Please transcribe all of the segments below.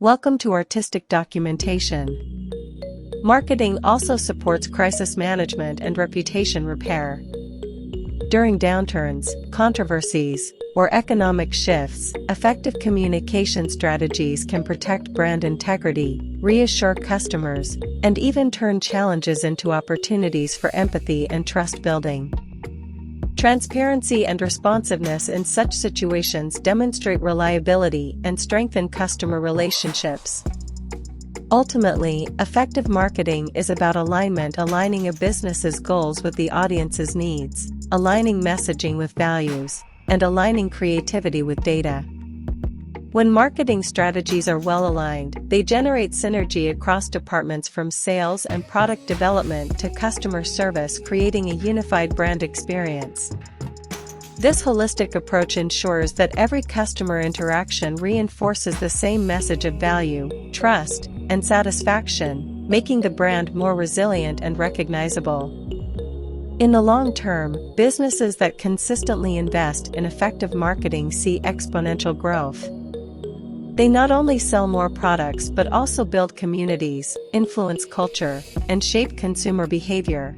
Welcome to Artistic Documentation. Marketing also supports crisis management and reputation repair. During downturns, controversies, or economic shifts, effective communication strategies can protect brand integrity, reassure customers, and even turn challenges into opportunities for empathy and trust building. Transparency and responsiveness in such situations demonstrate reliability and strengthen customer relationships. Ultimately, effective marketing is about aligning a business's goals with the audience's needs, aligning messaging with values, and aligning creativity with data. When marketing strategies are well aligned, they generate synergy across departments from sales and product development to customer service, creating a unified brand experience. This holistic approach ensures that every customer interaction reinforces the same message of value, trust, and satisfaction, making the brand more resilient and recognizable. In the long term, businesses that consistently invest in effective marketing see exponential growth. They not only sell more products but also build communities, influence culture, and shape consumer behavior.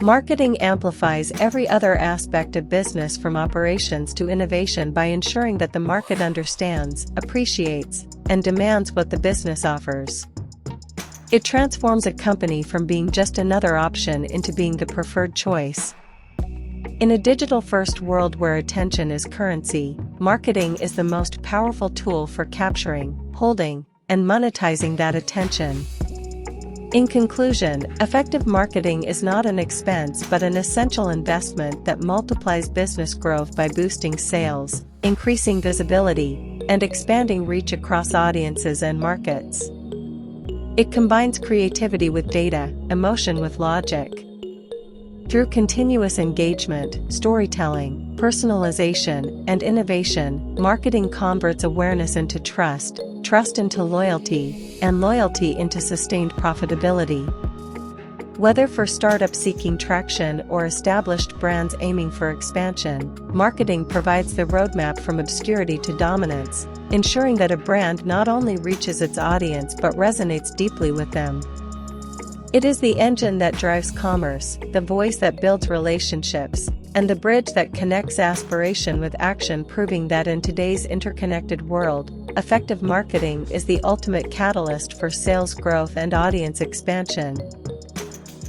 Marketing amplifies every other aspect of business from operations to innovation by ensuring that the market understands, appreciates, and demands what the business offers. It transforms a company from being just another option into being the preferred choice. In a digital-first world where attention is currency, marketing is the most powerful tool for capturing, holding, and monetizing that attention. In conclusion, effective marketing is not an expense but an essential investment that multiplies business growth by boosting sales, increasing visibility, and expanding reach across audiences and markets. It combines creativity with data, emotion with logic. Through continuous engagement, storytelling, personalization, and innovation, marketing converts awareness into trust, trust into loyalty, and loyalty into sustained profitability. Whether for startups seeking traction or established brands aiming for expansion, marketing provides the roadmap from obscurity to dominance, ensuring that a brand not only reaches its audience but resonates deeply with them. It is the engine that drives commerce, the voice that builds relationships, and the bridge that connects aspiration with action, proving that in today's interconnected world, effective marketing is the ultimate catalyst for sales growth and audience expansion.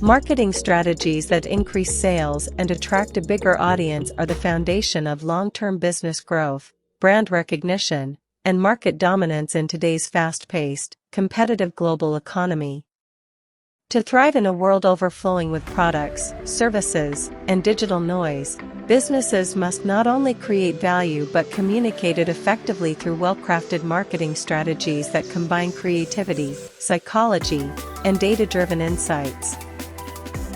Marketing strategies that increase sales and attract a bigger audience are the foundation of long-term business growth, brand recognition, and market dominance in today's fast-paced, competitive global economy. To thrive in a world overflowing with products, services, and digital noise, businesses must not only create value but communicate it effectively through well-crafted marketing strategies that combine creativity, psychology, and data-driven insights.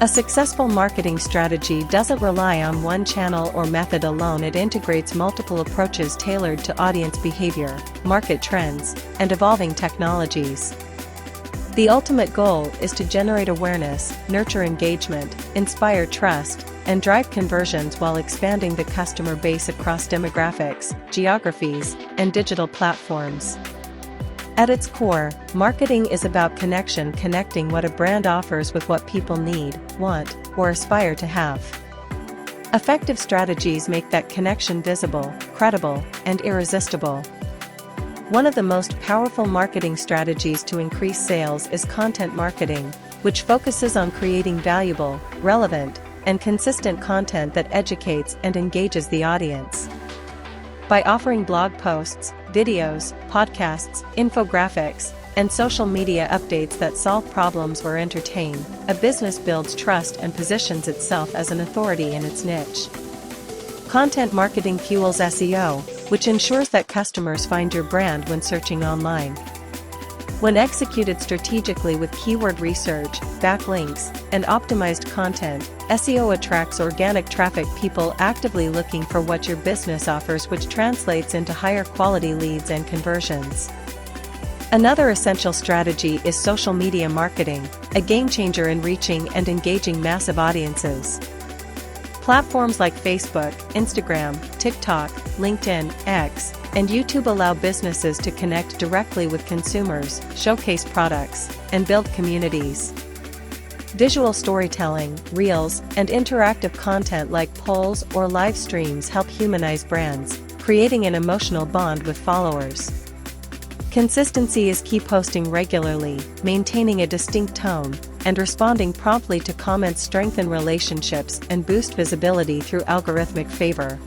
A successful marketing strategy doesn't rely on one channel or method alone. It integrates multiple approaches tailored to audience behavior, market trends, and evolving technologies. The ultimate goal is to generate awareness, nurture engagement, inspire trust, and drive conversions while expanding the customer base across demographics, geographies, and digital platforms. At its core, marketing is about connection, connecting what a brand offers with what people need, want, or aspire to have. Effective strategies make that connection visible, credible, and irresistible. One of the most powerful marketing strategies to increase sales is content marketing, which focuses on creating valuable, relevant, and consistent content that educates and engages the audience. By offering blog posts, videos, podcasts, infographics, and social media updates that solve problems or entertain, a business builds trust and positions itself as an authority in its niche. Content marketing fuels SEO, which ensures that customers find your brand when searching online. When executed strategically with keyword research, backlinks, and optimized content, SEO attracts organic traffic, people actively looking for what your business offers, which translates into higher quality leads and conversions. Another essential strategy is social media marketing, a game changer in reaching and engaging massive audiences. Platforms like Facebook, Instagram, TikTok, LinkedIn, X, and YouTube allow businesses to connect directly with consumers, showcase products, and build communities. Visual storytelling, reels, and interactive content like polls or live streams help humanize brands, creating an emotional bond with followers. Consistency is key. Posting regularly, maintaining a distinct tone, and responding promptly to comments strengthen relationships and boost visibility through algorithmic favor.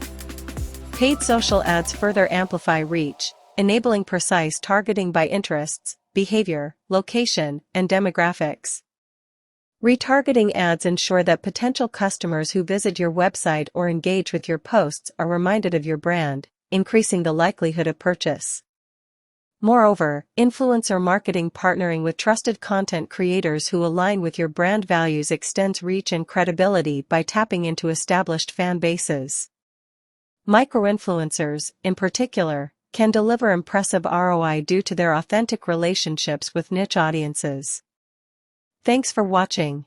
Paid social ads further amplify reach, enabling precise targeting by interests, behavior, location, and demographics. Retargeting ads ensure that potential customers who visit your website or engage with your posts are reminded of your brand, increasing the likelihood of purchase. Moreover, influencer marketing partnering with trusted content creators who align with your brand values extends reach and credibility by tapping into established fan bases. Micro-influencers, in particular, can deliver impressive ROI due to their authentic relationships with niche audiences. Thanks for watching.